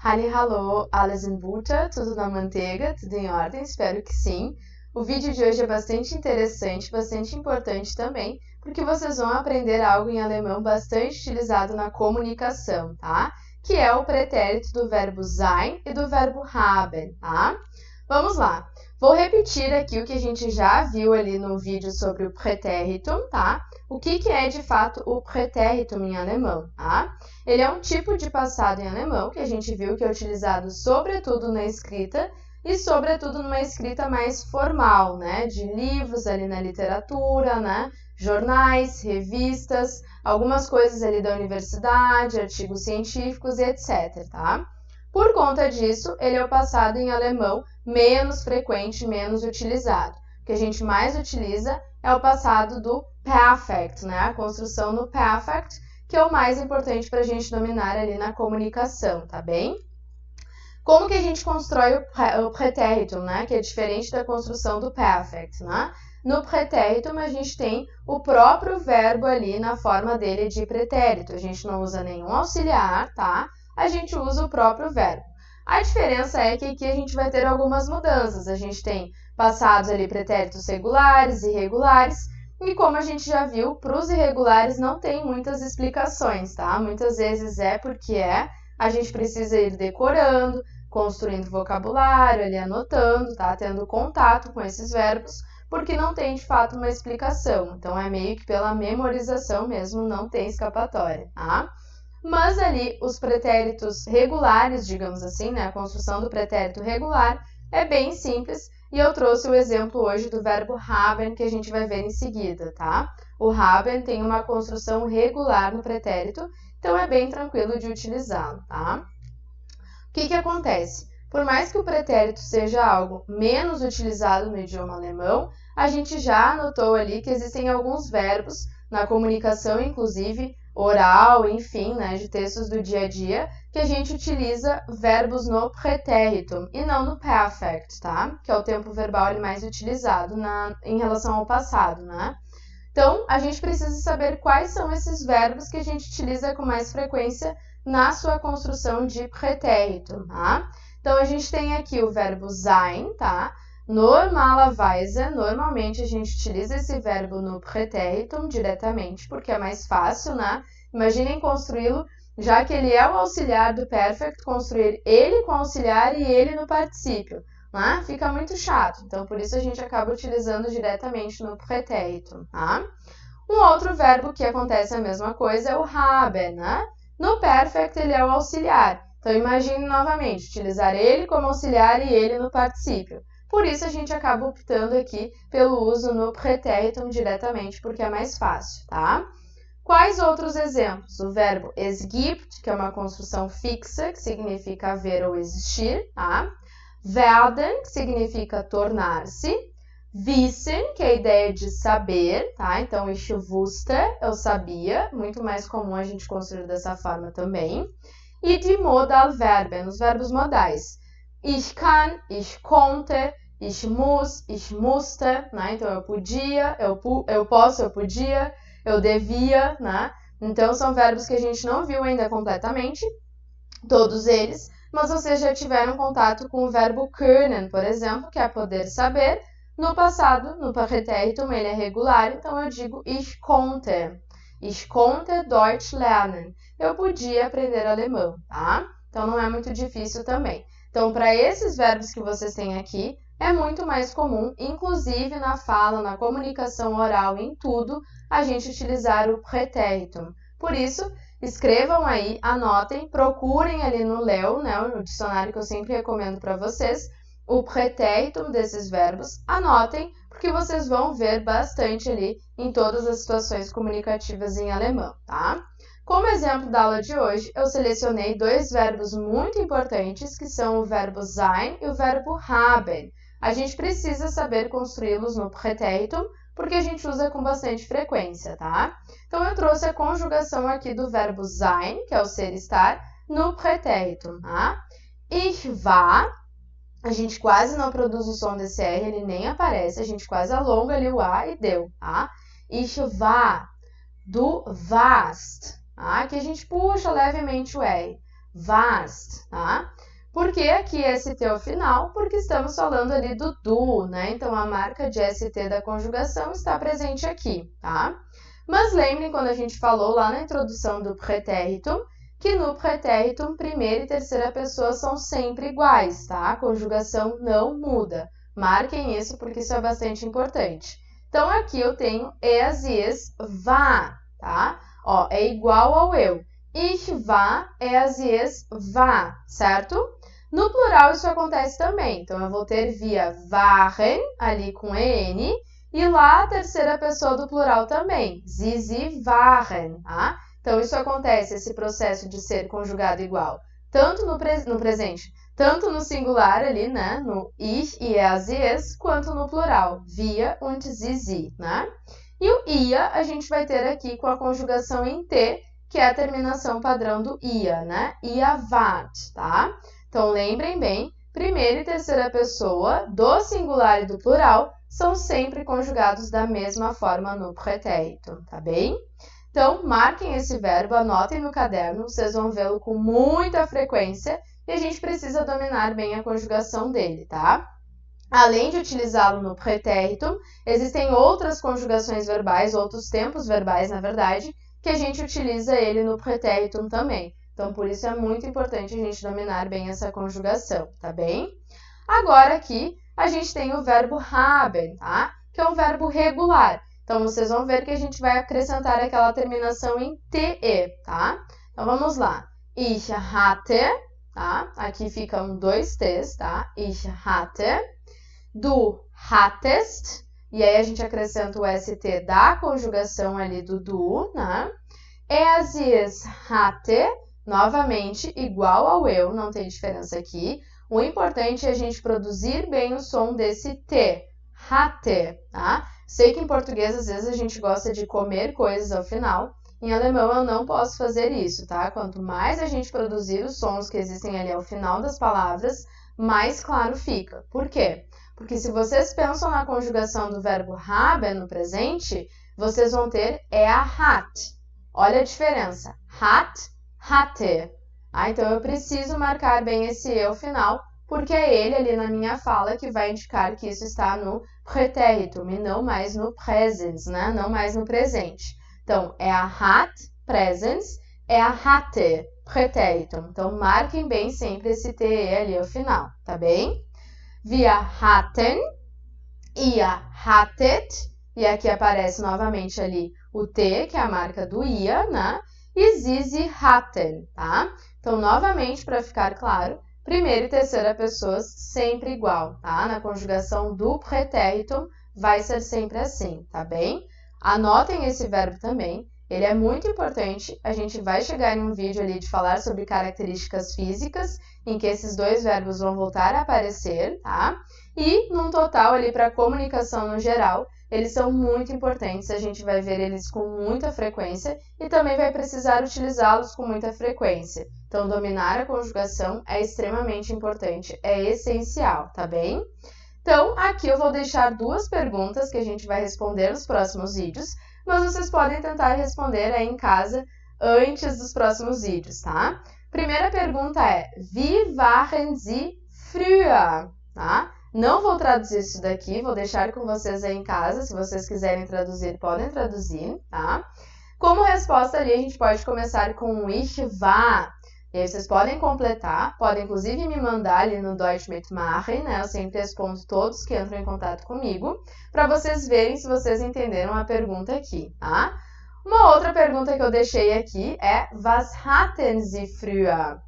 Hallo, alles in Butter, tudo na manteiga, tudo em ordem? Espero que sim. O vídeo de hoje é bastante interessante, bastante importante também, porque vocês vão aprender algo em alemão bastante utilizado na comunicação, tá? Que é o pretérito do verbo sein e do verbo haben, tá? Vamos lá. Vou repetir aqui o que a gente já viu ali no vídeo sobre o Präteritum, tá? O que é de fato o Präteritum em alemão, tá? Ele é um tipo de passado em alemão que a gente viu que é utilizado sobretudo na escrita e sobretudo numa escrita mais formal, né? De livros ali na literatura, né? Jornais, revistas, algumas coisas ali da universidade, artigos científicos e etc, tá? Por conta disso, ele é o passado em alemão menos frequente, menos utilizado. O que a gente mais utiliza é o passado do perfect, né? A construção no perfect, que é o mais importante para a gente dominar ali na comunicação, tá bem? Como que a gente constrói o pretéritum, né? Que é diferente da construção do perfect, né? No pretéritum, a gente tem o próprio verbo ali na forma dele de pretérito. A gente não usa nenhum auxiliar, tá? A gente usa o próprio verbo. A diferença é que aqui a gente vai ter algumas mudanças. A gente tem passados ali pretéritos regulares e irregulares, e como a gente já viu, para os irregulares não tem muitas explicações, tá? Muitas vezes é porque a gente precisa ir decorando, construindo vocabulário, ali anotando, tá? Tendo contato com esses verbos, porque não tem de fato uma explicação. Então é meio que pela memorização mesmo, não tem escapatória, tá? Mas ali os pretéritos regulares, digamos assim, né? A construção do pretérito regular é bem simples e eu trouxe o exemplo hoje do verbo haben que a gente vai ver em seguida, tá? O haben tem uma construção regular no pretérito, então é bem tranquilo de utilizá-lo, tá? O que acontece? Por mais que o pretérito seja algo menos utilizado no idioma alemão, a gente já notou ali que existem alguns verbos na comunicação, inclusive oral, enfim, né, de textos do dia a dia, que a gente utiliza verbos no pretéritum e não no perfect, tá? Que é o tempo verbal mais utilizado em relação ao passado, né? Então, a gente precisa saber quais são esses verbos que a gente utiliza com mais frequência na sua construção de pretérito, tá? Então, a gente tem aqui o verbo sein, tá? Normalerweise, normalmente a gente utiliza esse verbo no pretéritum diretamente, porque é mais fácil, né? Imaginem construí-lo, já que ele é o auxiliar do perfect, construir ele com auxiliar e ele no particípio, né? Fica muito chato, então por isso a gente acaba utilizando diretamente no pretéritum, tá? Um outro verbo que acontece a mesma coisa é o haben, né? No perfect ele é o auxiliar, então imagine novamente, utilizar ele como auxiliar e ele no particípio. Por isso, a gente acaba optando aqui pelo uso no pretéritum diretamente, porque é mais fácil, tá? Quais outros exemplos? O verbo es gibt, que é uma construção fixa, que significa haver ou existir, tá? Werden, que significa tornar-se. Wissen, que é a ideia de saber, tá? Então, ich wusste, eu sabia, muito mais comum a gente construir dessa forma também. E de Modalverben, os verbos modais. Ich kann, ich konnte, ich muss, ich musste, né? Então, eu podia, eu posso, eu podia, eu devia, né? Então, são verbos que a gente não viu ainda completamente, todos eles, mas vocês já tiveram contato com o verbo können, por exemplo, que é poder saber. No passado, no pretéritum, ele é regular, então eu digo ich konnte. Ich konnte Deutsch lernen. Eu podia aprender alemão, tá? Então, não é muito difícil também. Então, para esses verbos que vocês têm aqui, é muito mais comum, inclusive na fala, na comunicação oral, em tudo, a gente utilizar o pretéritum. Por isso, escrevam aí, anotem, procurem ali no Leo, né, o dicionário que eu sempre recomendo para vocês, o pretéritum desses verbos, anotem, porque vocês vão ver bastante ali em todas as situações comunicativas em alemão, tá? Como exemplo da aula de hoje, eu selecionei dois verbos muito importantes, que são o verbo sein e o verbo haben. A gente precisa saber construí-los no pretéritum, porque a gente usa com bastante frequência, tá? Então, eu trouxe a conjugação aqui do verbo sein, que é o ser estar, no pretéritum, tá? Ich war, a gente quase não produz o som desse R, ele nem aparece, a gente quase alonga ali o A e deu, tá? Ich war, du warst, tá? Aqui a gente puxa levemente o R. warst, tá? Por que aqui ST ao final? Porque estamos falando ali do du, né? Então, a marca de ST da conjugação está presente aqui, tá? Mas lembrem quando a gente falou lá na introdução do pretéritum, que no pretéritum, primeira e terceira pessoa são sempre iguais, tá? A conjugação não muda. Marquem isso porque isso é bastante importante. Então, aqui eu tenho es, is, war, tá? Ó, é igual ao eu. Ich war, es, is, war, certo? No plural, isso acontece também. Então, eu vou ter via waren, ali com EN, e lá a terceira pessoa do plural também, sie waren, tá? Então, isso acontece, esse processo de ser conjugado igual, tanto no presente, tanto no singular ali, né, no ich e es, is, quanto no plural, wir und sie, né? E o ia, a gente vai ter aqui com a conjugação em T, que é a terminação padrão do ia, né? Ia wart, tá? Então, lembrem bem, primeira e terceira pessoa do singular e do plural são sempre conjugados da mesma forma no pretérito, tá bem? Então, marquem esse verbo, anotem no caderno, vocês vão vê-lo com muita frequência e a gente precisa dominar bem a conjugação dele, tá? Além de utilizá-lo no pretérito, existem outras conjugações verbais, outros tempos verbais, na verdade, que a gente utiliza ele no pretérito também. Então, por isso é muito importante a gente dominar bem essa conjugação, tá bem? Agora aqui, a gente tem o verbo haben, tá? Que é um verbo regular. Então, vocês vão ver que a gente vai acrescentar aquela terminação em te, tá? Então, vamos lá. Ich hatte, tá? Aqui ficam dois t's, tá? Ich hatte. Du hattest. E aí, a gente acrescenta o st da conjugação ali do du, né? Es, is, hatte. Novamente, igual ao eu, não tem diferença aqui. O importante é a gente produzir bem o som desse T, hatte, tá? Sei que em português, às vezes, a gente gosta de comer coisas ao final. Em alemão, eu não posso fazer isso, tá? Quanto mais a gente produzir os sons que existem ali ao final das palavras, mais claro fica. Por quê? Porque se vocês pensam na conjugação do verbo haben no presente, vocês vão ter a hat. Olha a diferença. Hat, hatte. Então, eu preciso marcar bem esse eu final, porque é ele ali na minha fala que vai indicar que isso está no pretéritum e não mais no presens, né? Não mais no presente. Então, é a hat, presens, é a hatte, pretéritum. Então, marquem bem sempre esse te ali ao final, tá bem? Wir hatten, ihr hattet, e aqui aparece novamente ali o T, que é a marca do ia, né? E sie hatten, tá? Então, novamente, para ficar claro, primeira e terceira pessoas sempre igual, tá? Na conjugação do pretéritum vai ser sempre assim, tá bem? Anotem esse verbo também, ele é muito importante. A gente vai chegar em um vídeo ali de falar sobre características físicas, em que esses dois verbos vão voltar a aparecer, tá? E, num total ali para a comunicação no geral, eles são muito importantes, a gente vai ver eles com muita frequência e também vai precisar utilizá-los com muita frequência. Então, dominar a conjugação é extremamente importante, é essencial, tá bem? Então, aqui eu vou deixar duas perguntas que a gente vai responder nos próximos vídeos, mas vocês podem tentar responder aí em casa antes dos próximos vídeos, tá? Primeira pergunta é, wie waren Sie früher? Tá? Não vou traduzir isso daqui, vou deixar com vocês aí em casa. Se vocês quiserem traduzir, podem traduzir, tá? Como resposta ali, a gente pode começar com ich war. E aí vocês podem completar, podem inclusive me mandar ali no Deutsch mitmachen, né? Eu sempre respondo todos que entram em contato comigo, para vocês verem se vocês entenderam a pergunta aqui, tá? Uma outra pergunta que eu deixei aqui é Was hatten Sie früher?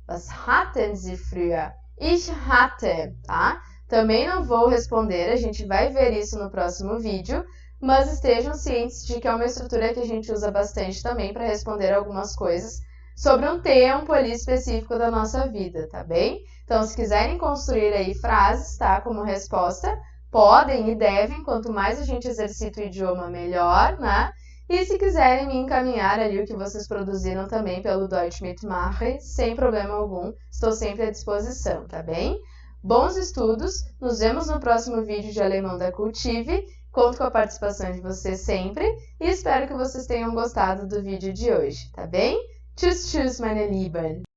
Was hatten Sie früher? Ich hatte, tá? Também não vou responder, a gente vai ver isso no próximo vídeo, mas estejam cientes de que é uma estrutura que a gente usa bastante também para responder algumas coisas sobre um tempo ali específico da nossa vida, tá bem? Então, se quiserem construir aí frases, tá, como resposta, podem e devem, quanto mais a gente exercita o idioma, melhor, né? E se quiserem me encaminhar ali o que vocês produziram também pelo Deutsch mitmachen, sem problema algum, estou sempre à disposição, tá bem? Bons estudos, nos vemos no próximo vídeo de Alemão da Cultive, conto com a participação de vocês sempre e espero que vocês tenham gostado do vídeo de hoje, tá bem? Tschüss, tschüss, meine Lieben!